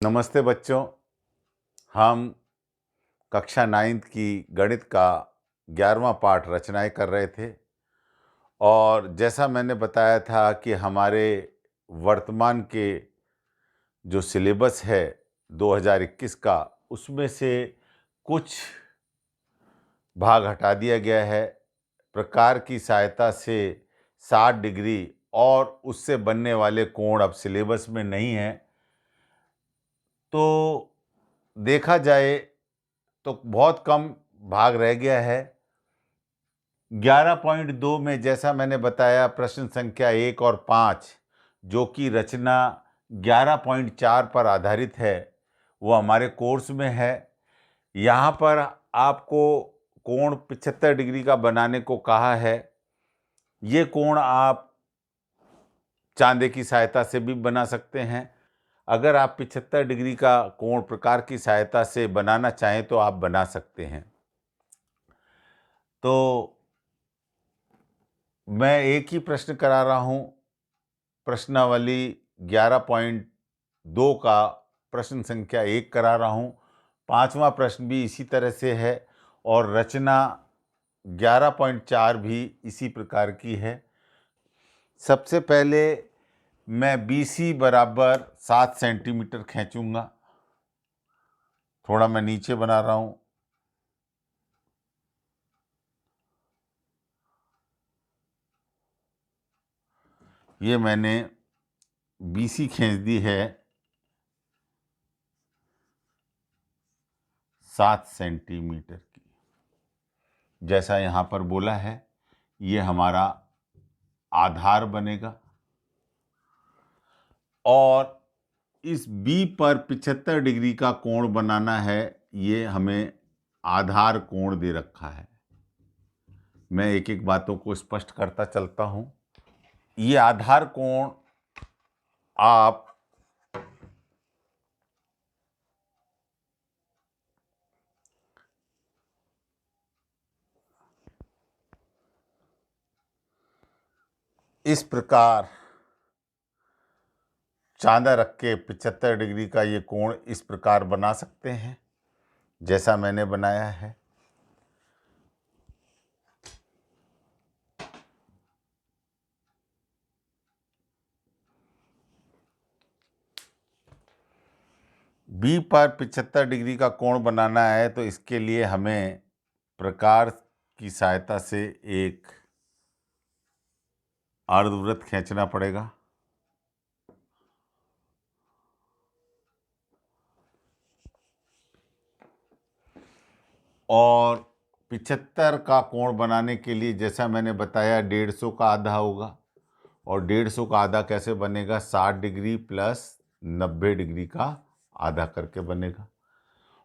नमस्ते बच्चों। हम कक्षा 9th की गणित का 11वां पाठ रचनाएं कर रहे थे और जैसा मैंने बताया था कि हमारे वर्तमान के जो सिलेबस है 2021 का, उसमें से कुछ भाग हटा दिया गया है। प्रकार की सहायता से 60 डिग्री और उससे बनने वाले कोण अब सिलेबस में नहीं हैं। तो देखा जाए तो बहुत कम भाग रह गया है। 11.2 में जैसा मैंने बताया, प्रश्न संख्या 1 और 5 जो कि रचना 11.4 पर आधारित है, वो हमारे कोर्स में है। यहाँ पर आपको कोण 75 डिग्री का बनाने को कहा है। ये कोण आप चांदे की सहायता से भी बना सकते हैं। अगर आप 75 डिग्री का कोण प्रकार की सहायता से बनाना चाहें तो आप बना सकते हैं। तो मैं एक ही प्रश्न करा रहा हूँ। प्रश्नावली 11.2 का प्रश्न संख्या 1 करा रहा हूँ। 5वां प्रश्न भी इसी तरह से है और रचना 11.4 भी इसी प्रकार की है। सबसे पहले मैं BC बराबर 7 सेंटीमीटर खींचूंगा। थोड़ा मैं नीचे बना रहा हूँ। ये मैंने BC खींच दी है 7 सेंटीमीटर की, जैसा यहाँ पर बोला है। ये हमारा आधार बनेगा और इस B पर 75 डिग्री का कोण बनाना है। ये हमें आधार कोण दे रखा है। मैं एक एक बातों को स्पष्ट करता चलता हूँ। ये आधार कोण आप इस प्रकार चांदा रख के 75 डिग्री का ये कोण इस प्रकार बना सकते हैं जैसा मैंने बनाया है। B पर 75 डिग्री का कोण बनाना है तो इसके लिए हमें प्रकार की सहायता से एक अर्धवृत्त खींचना पड़ेगा। और 75 का कोण बनाने के लिए जैसा मैंने बताया 150 का आधा होगा। और 150 का आधा कैसे बनेगा? 60 डिग्री प्लस 90 डिग्री का आधा करके बनेगा।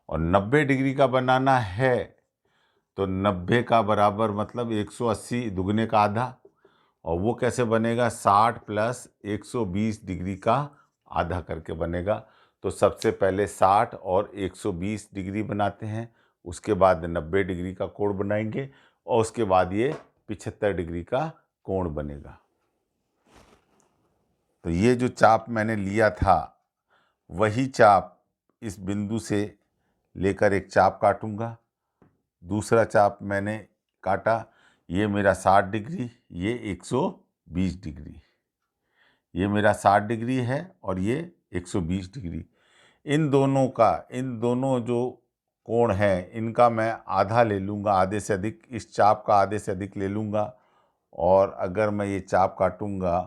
और 90 डिग्री का बनाना है तो 90 का बराबर मतलब 180 दुगने का आधा। और वो कैसे बनेगा? 60 प्लस 120 डिग्री का आधा करके बनेगा। तो सबसे पहले 60 और 120 डिग्री बनाते हैं, उसके बाद 90 डिग्री का कोण बनाएंगे और उसके बाद ये 75 डिग्री का कोण बनेगा। तो ये जो चाप मैंने लिया था वही चाप इस बिंदु से लेकर एक चाप काटूंगा। दूसरा चाप मैंने काटा, ये मेरा 60 डिग्री, ये 120 डिग्री। ये मेरा 60 डिग्री है और ये 120 डिग्री। इन दोनों जो कोण हैं इनका मैं आधा ले लूँगा, आधे से अधिक, इस चाप का आधे से अधिक ले लूँगा। और अगर मैं ये चाप काटूंगा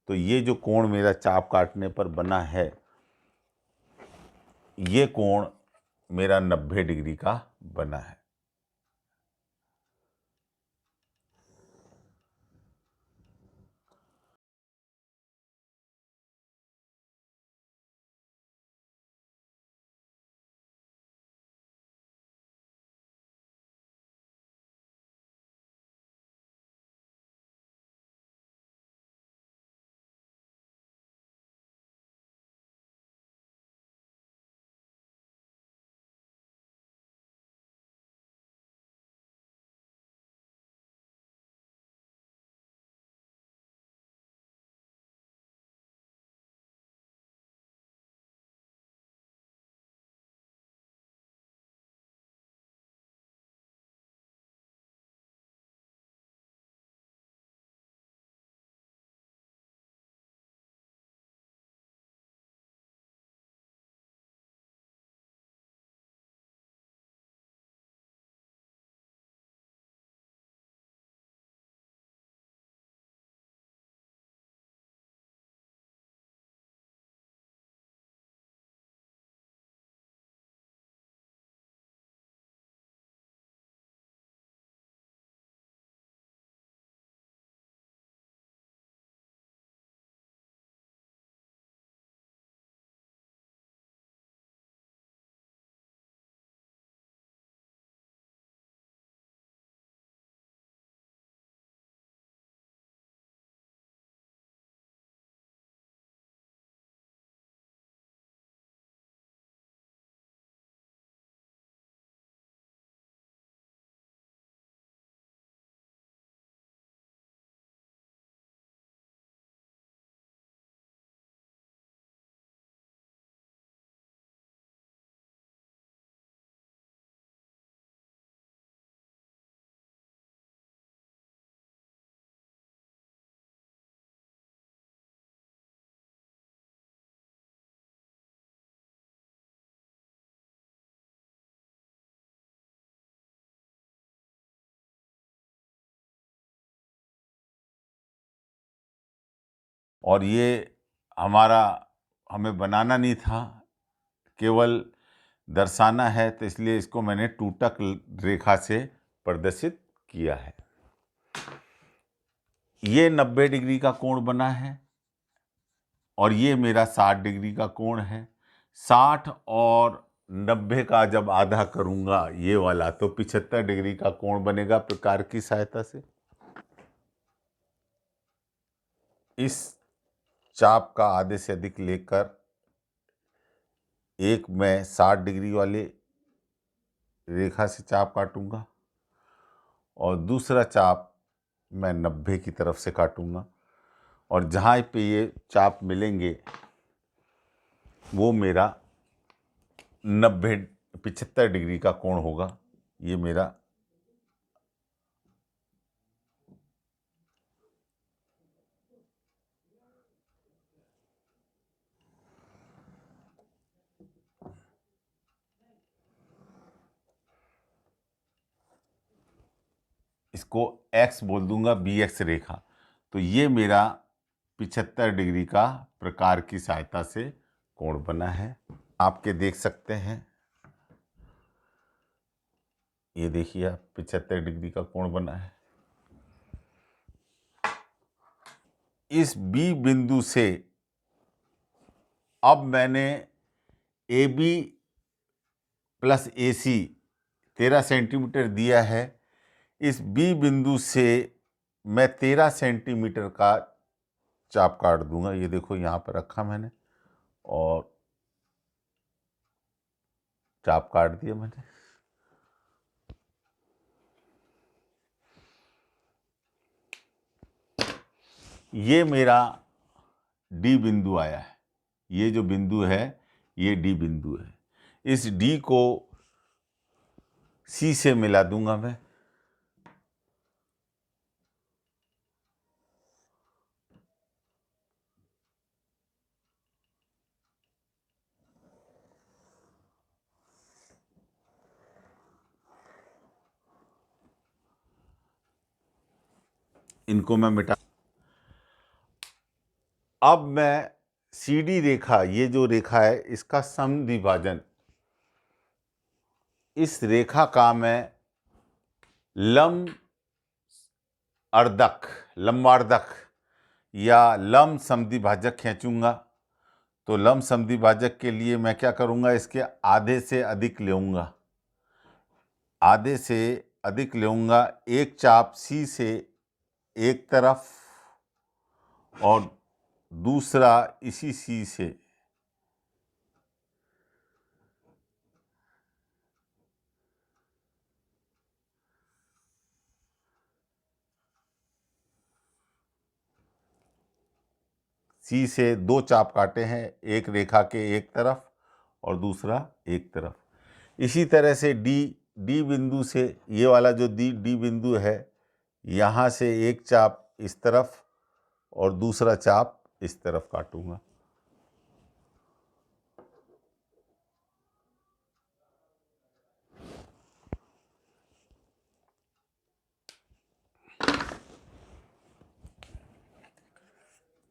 तो ये जो कोण मेरा चाप काटने पर बना है, ये कोण मेरा 90 डिग्री का बना है। और ये हमें बनाना नहीं था, केवल दर्शाना है, तो इसलिए इसको मैंने टूटक रेखा से प्रदर्शित किया है। ये 90 डिग्री का कोण बना है और ये मेरा 60 डिग्री का कोण है। 60 और 90 का जब आधा करूंगा ये वाला, तो 75 डिग्री का कोण बनेगा प्रकार की सहायता से। इस चाप का आधे से अधिक लेकर एक मैं 60 डिग्री वाले रेखा से चाप काटूंगा और दूसरा चाप मैं 90 की तरफ से काटूंगा, और जहाँ पे ये चाप मिलेंगे वो मेरा 75 डिग्री का कोण होगा। ये मेरा इसको x बोल दूंगा, BX रेखा। तो ये मेरा 75 डिग्री का प्रकार की सहायता से कोण बना है। आपके देख सकते हैं, ये देखिए आप, 75 डिग्री का कोण बना है। इस B बिंदु से अब मैंने AB प्लस AC 13 सेंटीमीटर दिया है। इस B बिंदु से मैं 13 सेंटीमीटर का चाप काट दूंगा। ये देखो यहाँ पर रखा मैंने और चाप काट दिया मैंने। ये मेरा D बिंदु आया है। ये जो बिंदु है ये D बिंदु है। इस D को C से मिला दूंगा मैं। इनको मैं मिटा। अब मैं CD रेखा, ये जो रेखा है इसका समद्विभाजन, इस रेखा का मैं लंबार्धक या लंब समद्विभाजक खींचूंगा। तो लंब समद्विभाजक के लिए मैं क्या करूंगा, इसके आधे से अधिक लेऊंगा। आधे से अधिक लेऊंगा, एक चाप C से एक तरफ और दूसरा इसी C से। C से दो चाप काटे हैं, एक रेखा के एक तरफ और दूसरा एक तरफ। इसी तरह से D बिंदु से, ये वाला जो D बिंदु है, यहाँ से एक चाप इस तरफ और दूसरा चाप इस तरफ काटूंगा।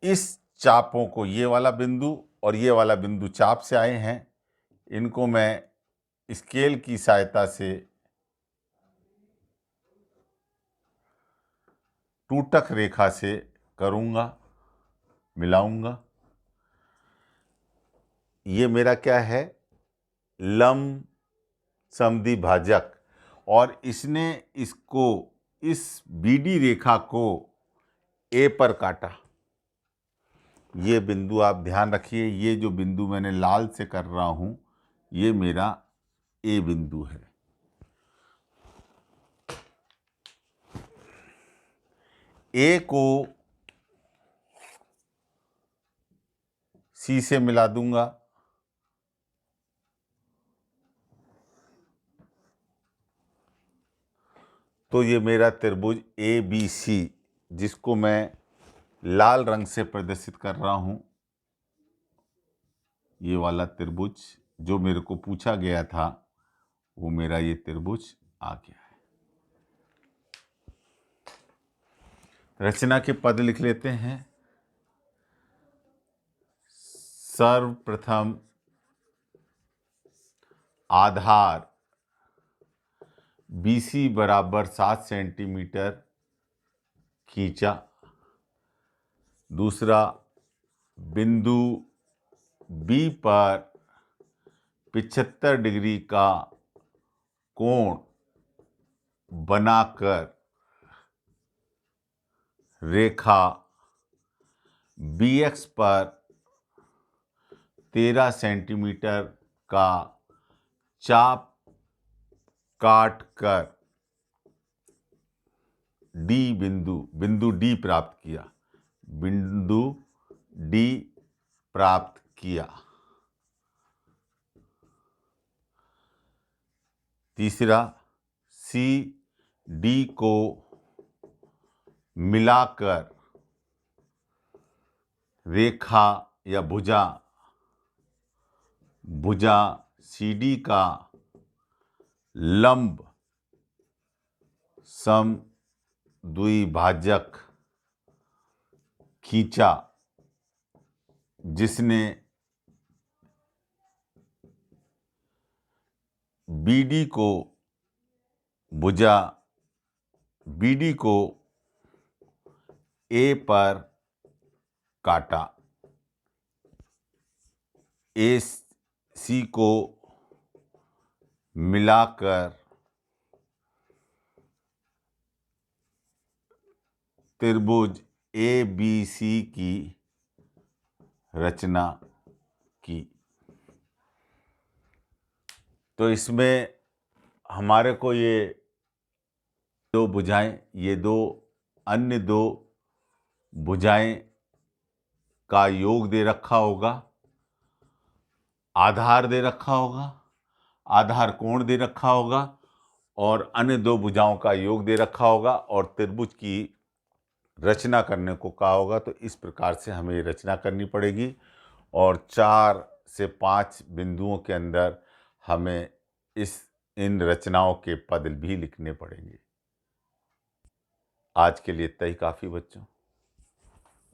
इस चापों को, ये वाला बिंदु और ये वाला बिंदु चाप से आए हैं, इनको मैं स्केल की सहायता से टूटक रेखा से करूंगा, मिलाऊंगा। ये मेरा क्या है, लंब समद्विभाजक, और इसने इसको, इस BD रेखा को A पर काटा। ये बिंदु आप ध्यान रखिए, ये जो बिंदु मैंने लाल से कर रहा हूं ये मेरा A बिंदु है। A को C से मिला दूंगा। तो ये मेरा त्रिभुज ABC, जिसको मैं लाल रंग से प्रदर्शित कर रहा हूं, ये वाला त्रिभुज जो मेरे को पूछा गया था, वो मेरा ये त्रिभुज आ गया है। रचना के पद लिख लेते हैं। सर्वप्रथम आधार BC बराबर 7 सेंटीमीटर खींचा। दूसरा, बिंदु B पर 75 डिग्री का कोण बनाकर रेखा BX पर 13 सेंटीमीटर का चाप काट कर बिंदु D प्राप्त किया। बिंदु D प्राप्त किया। तीसरा, CD को मिलाकर रेखा या भुजा CD का लंब समद्विभाजक खींचा, जिसने BD को A पर काटा। AC को मिलाकर त्रिभुज ABC की रचना की। तो इसमें हमारे को ये दो भुजाएं, ये अन्य दो भुजाएं का योग दे रखा होगा, आधार दे रखा होगा, आधार कोण दे रखा होगा और अन्य दो भुजाओं का योग दे रखा होगा और त्रिभुज की रचना करने को कहा होगा। तो इस प्रकार से हमें रचना करनी पड़ेगी और 4 से 5 बिंदुओं के अंदर हमें इन रचनाओं के पद भी लिखने पड़ेंगे। आज के लिए इतना ही काफ़ी बच्चों।